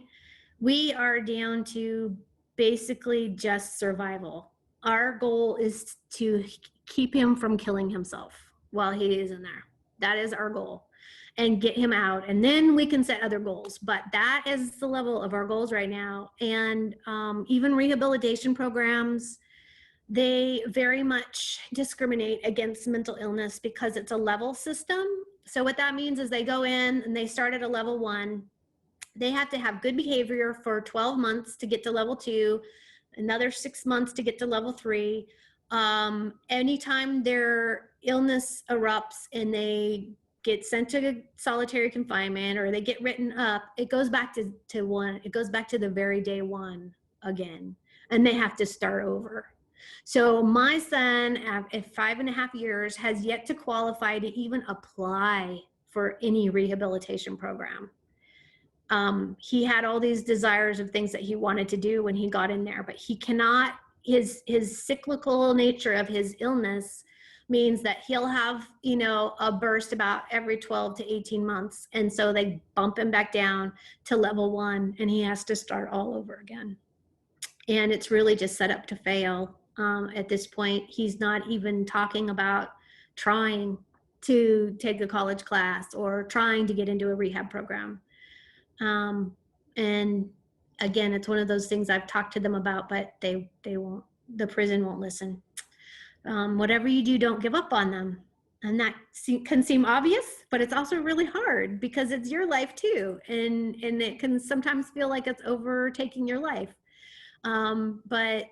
we are down to basically just survival. Our goal is to keep him from killing himself while he is in there. That is our goal. And get him out, and then we can set other goals. But that is the level of our goals right now. And even rehabilitation programs, they very much discriminate against mental illness because it's a level system. So what that means is they go in and they start at a level 1. They have to have good behavior for 12 months to get to level 2, another 6 months to get to level 3. Anytime their illness erupts and they get sent to solitary confinement or they get written up, it goes back to one. It goes back to the very day 1 again, and they have to start over. So my son, at 5.5 years, has yet to qualify to even apply for any rehabilitation program. He had all these desires of things that he wanted to do when he got in there, but he cannot. His cyclical nature of his illness means that he'll have, you know, a burst about every 12 to 18 months. And so they bump him back down to level 1 and he has to start all over again. And it's really just set up to fail. at this point. He's not even talking about trying to take a college class or trying to get into a rehab program. And again, it's one of those things I've talked to them about, but they won't, the prison won't listen. Whatever you do, don't give up on them. And that can seem obvious, but it's also really hard because it's your life too. And it can sometimes feel like it's overtaking your life. But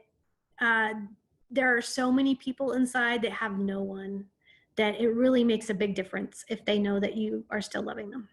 there are so many people inside that have no one, that it really makes a big difference if they know that you are still loving them.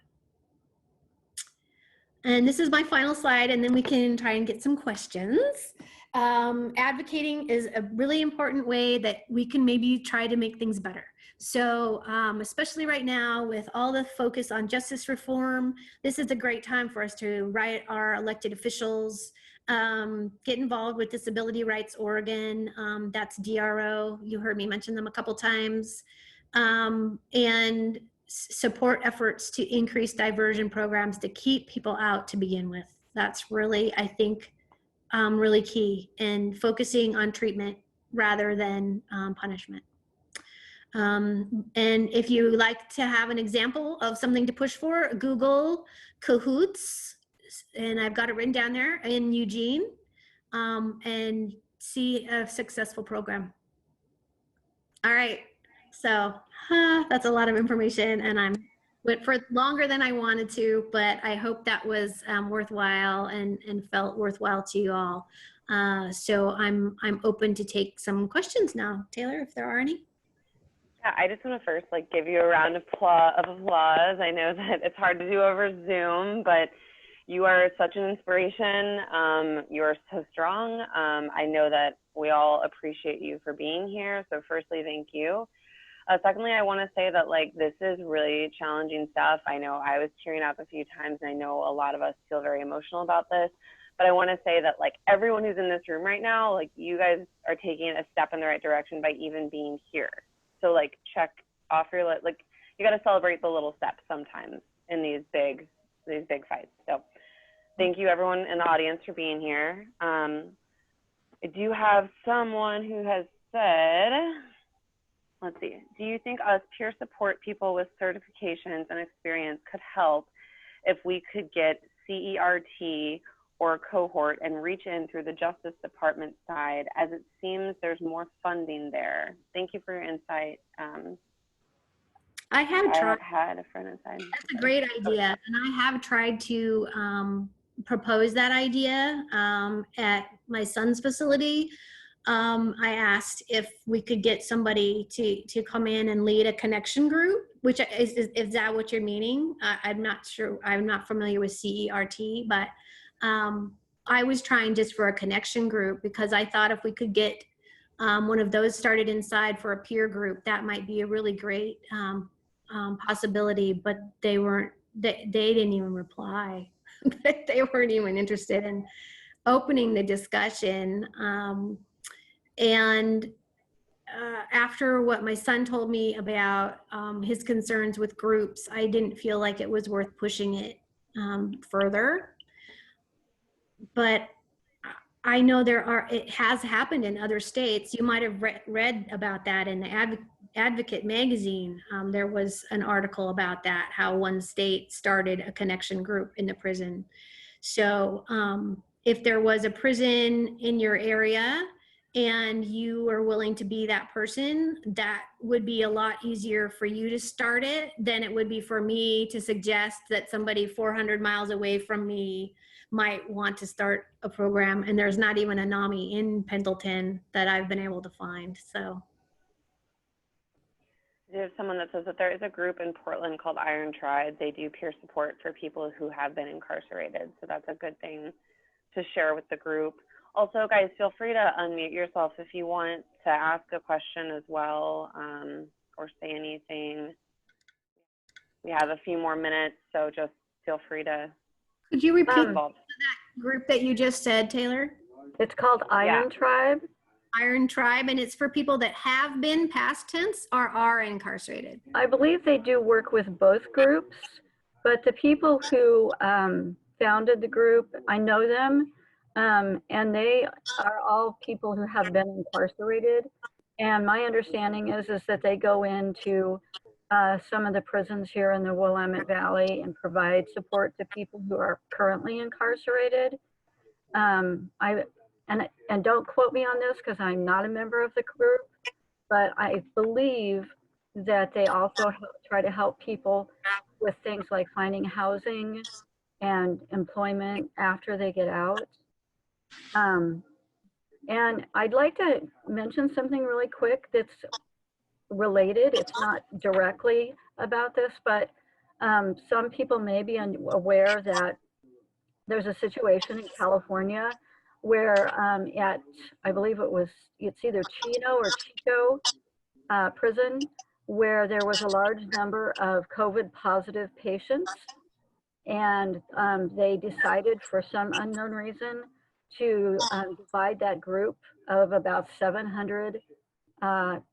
And this is my final slide, and then we can try and get some questions. Advocating is a really important way that we can maybe try to make things better. So especially right now with all the focus on justice reform, this is a great time for us to write our elected officials, get involved with Disability Rights Oregon, that's DRO, you heard me mention them a couple times, and support efforts to increase diversion programs to keep people out to begin with. That's really, I think, really key, and focusing on treatment rather than punishment. And if you like to have an example of something to push for, Google Cahoots, and I've got it written down there, in Eugene, and see a successful program. All right, so that's a lot of information, and I went for longer than I wanted to, but I hope that was worthwhile and felt worthwhile to you all. So I'm open to take some questions now. Taylor, if there are any. Yeah, I just want to first give you a round of applause. I know that it's hard to do over Zoom, but you are such an inspiration. You are so strong. I know that we all appreciate you for being here. So firstly, thank you. Secondly, I want to say that this is really challenging stuff. I know I was tearing up a few times, and I know a lot of us feel very emotional about this. But I want to say that everyone who's in this room right now, you guys are taking a step in the right direction by even being here. So check off your list. You got to celebrate the little steps sometimes in these big fights. So thank you everyone in the audience for being here. I do have someone who has said, let's see, do you think us peer support people with certifications and experience could help if we could get CERT or cohort and reach in through the Justice Department side, as it seems there's more funding there? Thank you for your insight. I have tried. Had a friend inside. That's a great idea, and I have tried to propose that idea at my son's facility. I asked if we could get somebody to come in and lead a connection group, which is that what you're meaning? I'm not sure. I'm not familiar with CERT, but I was trying just for a connection group, because I thought if we could get one of those started inside for a peer group, that might be a really great possibility. But they didn't even reply. They weren't even interested in opening the discussion. And after what my son told me about his concerns with groups, I didn't feel like it was worth pushing it further. But I know it has happened in other states. You might have read about that in the Advocate magazine. There was an article about that, how one state started a connection group in the prison. So if there was a prison in your area and you are willing to be that person, that would be a lot easier for you to start it than it would be for me to suggest that somebody 400 miles away from me might want to start a program. And there's not even a NAMI in Pendleton that I've been able to find. So there's someone that says that there is a group in Portland called Iron Tribe. They do peer support for people who have been incarcerated. So that's a good thing to share with the group. Also, guys, feel free to unmute yourself if you want to ask a question as well, or say anything. We have a few more minutes, so just feel free to. Could you repeat that group that you just said, Taylor? It's called Iron Tribe. Iron Tribe, and it's for people that have been, past tense, or are incarcerated. I believe they do work with both groups, but the people who founded the group, I know them. And they are all people who have been incarcerated. And my understanding is that they go into some of the prisons here in the Willamette Valley and provide support to people who are currently incarcerated. I and don't quote me on this because I'm not a member of the group, but I believe that they also try to help people with things like finding housing and employment after they get out. And I'd like to mention something really quick that's related. It's not directly about this, but some people may be aware that there's a situation in California where I believe it's either Chino or Chico prison, where there was a large number of COVID positive patients. And they decided for some unknown reason to divide that group of about 700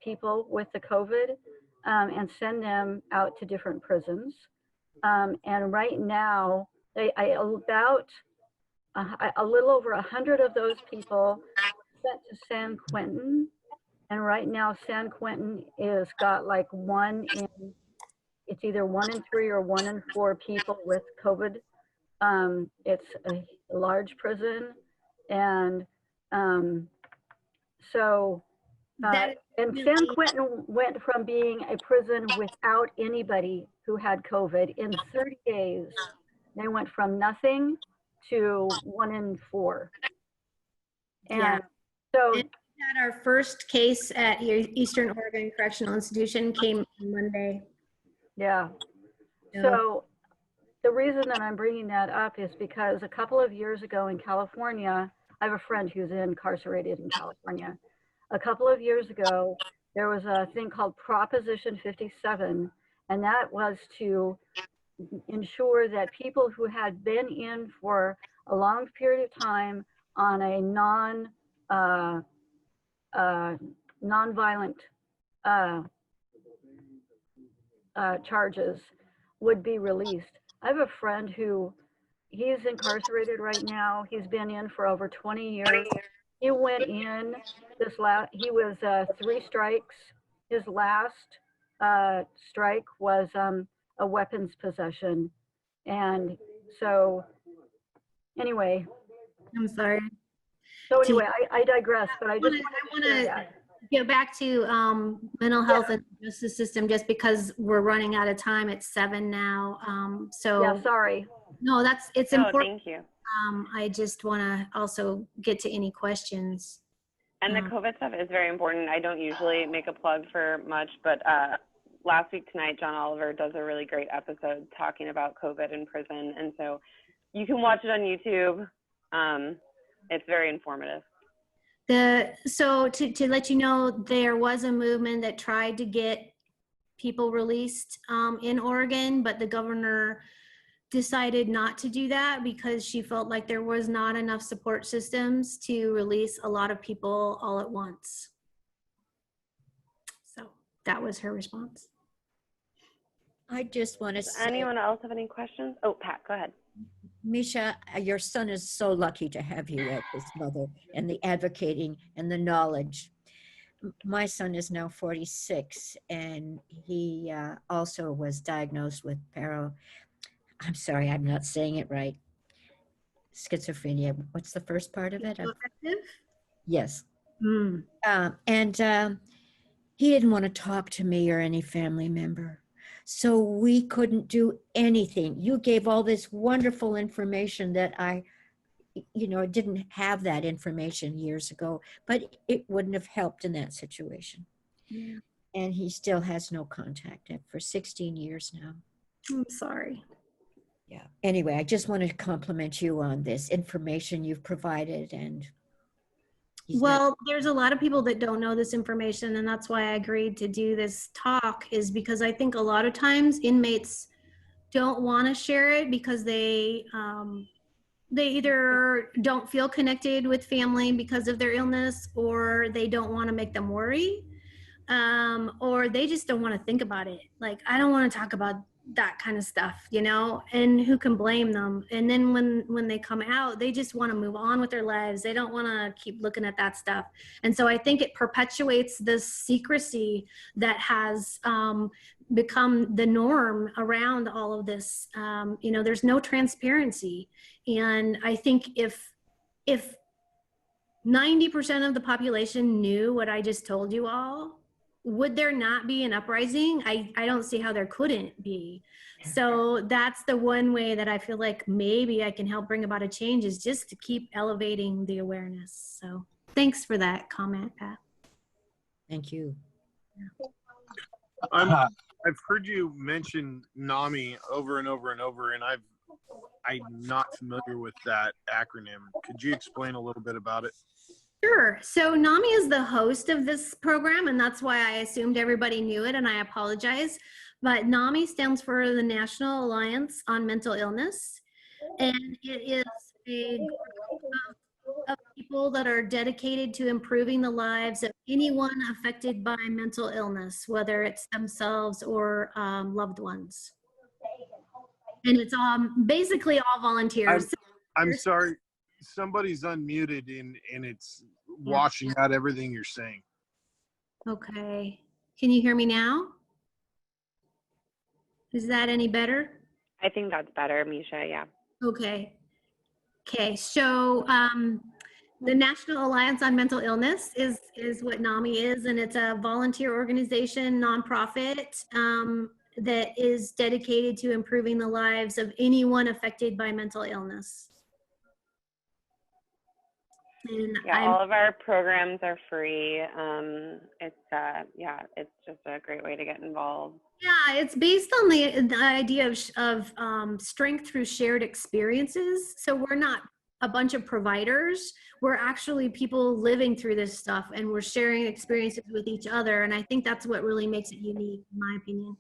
people with the COVID and send them out to different prisons. And right now, about a little over 100 of those people sent to San Quentin. And right now, San Quentin is got like it's either 1 in 3 or 1 in 4 people with COVID. It's a large prison. And so, and San Quentin went from being a prison without anybody who had COVID in 30 days. They went from nothing to 1 in 4. And Yeah. so, And we had our first case at Eastern Oregon Correctional Institution came on Monday. yeah. So the reason that I'm bringing that up is because a couple of years ago in California, I have a friend who's incarcerated in California. A couple of years ago, there was a thing called Proposition 57, and that was to ensure that people who had been in for a long period of time on a nonviolent charges would be released. I have a friend who he's incarcerated right now. He's been in for over 20 years. He went in he was 3 strikes. His last strike was a weapons possession. And so anyway. I'm sorry. So anyway, I digress, but I just want to get back to mental health and justice system just because we're running out of time. It's 7 now. So yeah, sorry. No, it's important. Thank you. I just want to also get to any questions. And the COVID stuff is very important. I don't usually make a plug for much, but last week tonight, John Oliver does a really great episode talking about COVID in prison. And so you can watch it on YouTube. It's very informative. So to let you know, there was a movement that tried to get people released in Oregon, but the governor decided not to do that because she felt like there was not enough support systems to release a lot of people all at once. So that was her response. I just want to Does say, anyone else have any questions? Oh, Pat, go ahead. Meesha, your son is so lucky to have you as his mother, and the advocating and the knowledge. My son is now 46, and he also was diagnosed with I'm sorry, I'm not saying it right. Schizophrenia. What's the first part of it? Yes. And he didn't want to talk to me or any family member. So we couldn't do anything. You gave all this wonderful information that I didn't have that information years ago, but it wouldn't have helped in that situation. Yeah. And he still has no contact for 16 years now. I'm sorry. Yeah. Anyway, I just wanted to compliment you on this information you've provided. And well, there's a lot of people that don't know this information, and that's why I agreed to do this talk, is because I think a lot of times inmates don't want to share it because they either don't feel connected with family because of their illness, or they don't want to make them worry, or they just don't want to think about it. Like, I don't want to talk about that kind of stuff, you know, and who can blame them? And then when they come out, they just want to move on with their lives. They don't want to keep looking at that stuff. And so I think it perpetuates this secrecy that has become the norm around all of this. You know, there's no transparency. And I think if 90% of the population knew what I just told you all, would there not be an uprising? I don't see how there couldn't be. So that's the one way that I feel like maybe I can help bring about a change, is just to keep elevating the awareness. So thanks for that comment, Pat. Thank you. I've heard you mention NAMI over and over and over, and I'm not familiar with that acronym. Could you explain a little bit about it? Sure. So NAMI is the host of this program, and that's why I assumed everybody knew it, and I apologize. But NAMI stands for the National Alliance on Mental Illness, and it is a group of people that are dedicated to improving the lives of anyone affected by mental illness, whether it's themselves or loved ones. And it's basically all volunteers. I'm sorry. Somebody's unmuted and it's washing out everything you're saying. Okay. Can you hear me now? Is that any better? I think that's better, Meesha, yeah. Okay. Okay, so the National Alliance on Mental Illness is what NAMI is, and it's a volunteer organization, nonprofit, that is dedicated to improving the lives of anyone affected by mental illness. And yeah, all of our programs are free. It's just a great way to get involved. Yeah, it's based on the idea of strength through shared experiences. So we're not a bunch of providers. We're actually people living through this stuff, and we're sharing experiences with each other. And I think that's what really makes it unique, in my opinion.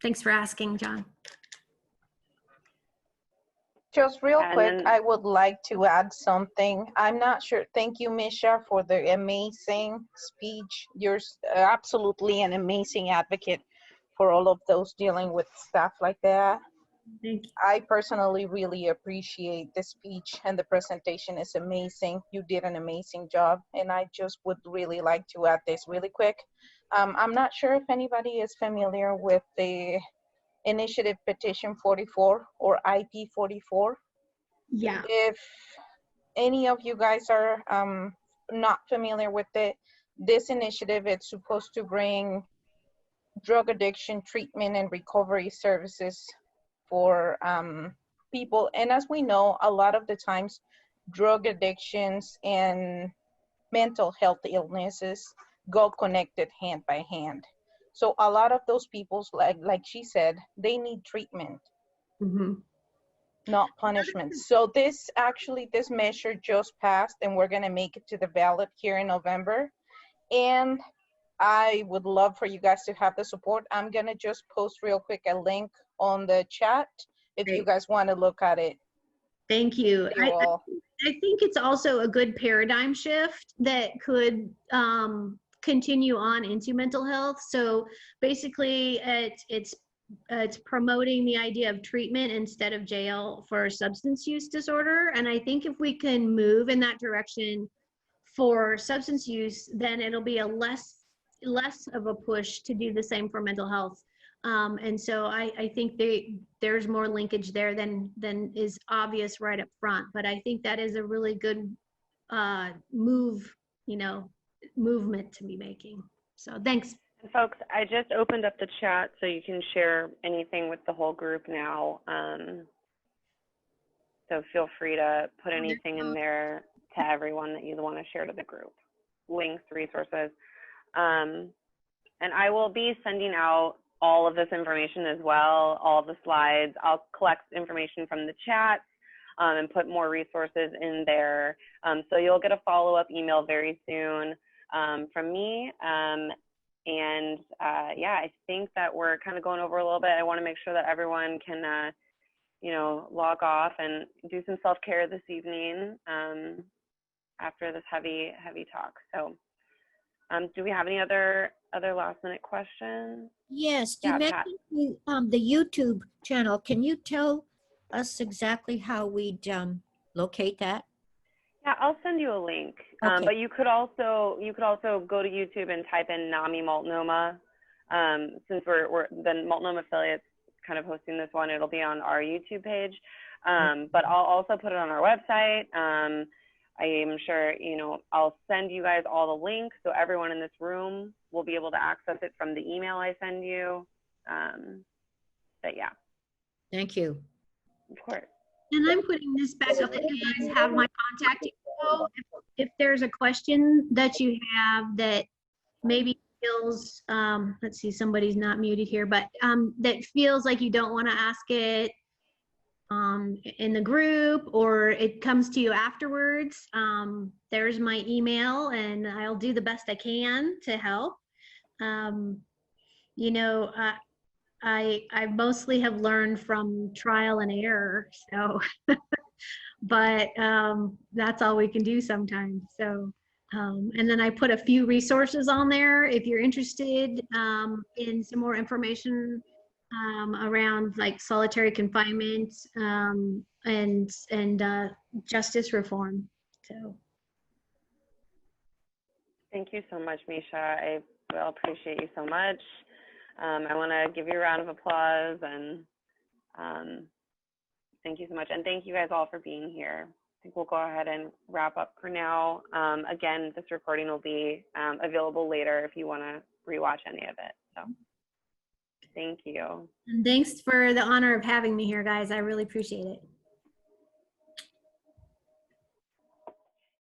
Thanks for asking, John. Just real quick, I would like to add something. I'm not sure. Thank you, Meesha, for the amazing speech. You're absolutely an amazing advocate for all of those dealing with stuff like that. Thank you. I personally really appreciate the speech, and the presentation is amazing. You did an amazing job, and I just would really like to add this really quick. I'm not sure if anybody is familiar with the Initiative Petition 44 or IP 44. Yeah. If any of you guys are not familiar with it, this initiative is supposed to bring drug addiction treatment and recovery services for people. And as we know, a lot of the times drug addictions and mental health illnesses go connected hand by hand. So a lot of those people, like she said, they need treatment, not punishment. So this measure just passed, and we're gonna make it to the ballot here in November. And I would love for you guys to have the support. I'm gonna just post real quick a link on the chat if you guys want to look at it. Thank you. I think it's also a good paradigm shift that could continue on into mental health. So basically it's promoting the idea of treatment instead of jail for substance use disorder. And I think if we can move in that direction for substance use, then it'll be a less of a push to do the same for mental health. And so I think there's more linkage there than is obvious right up front. But I think that is a really good movement to be making. So thanks. And folks, I just opened up the chat so you can share anything with the whole group now. So feel free to put anything in there to everyone that you want to share to the group. Links, resources. And I will be sending out all of this information as well, all the slides. I'll collect information from the chat and put more resources in there. So you'll get a follow-up email very soon from me. Yeah, I think that we're kind of going over a little bit. I want to make sure that everyone can, log off and do some self-care this evening after this heavy talk. So Do we have any other last minute questions? Yes, you Yeah, Pat. mentioned the YouTube channel. Can you tell us exactly how we'd locate that? Yeah, I'll send you a link. Okay. But you could also go to YouTube and type in NAMI Multnomah. Since we're the Multnomah affiliates kind of hosting this one, it'll be on our YouTube page. But I'll also put it on our website. I am sure, I'll send you guys all the links so everyone in this room will be able to access it from the email I send you. But yeah. Thank you. Of course. And I'm putting this back so that you guys have my contact info. If there's a question that you have that maybe feels, let's see, somebody's not muted here, but that feels like you don't want to ask it in the group, or it comes to you afterwards, there's my email, and I'll do the best I can to help. I mostly have learned from trial and error, so but that's all we can do sometimes. So and then I put a few resources on there if you're interested in some more information around like solitary confinement and justice reform. So thank you so much, Meesha. I will appreciate you so much. I want to give you a round of applause, and thank you so much. And thank you guys all for being here. I think we'll go ahead and wrap up for now. Again, this recording will be available later if you want to rewatch any of it. So thank you. and thanks for the honor of having me here, guys. I really appreciate it.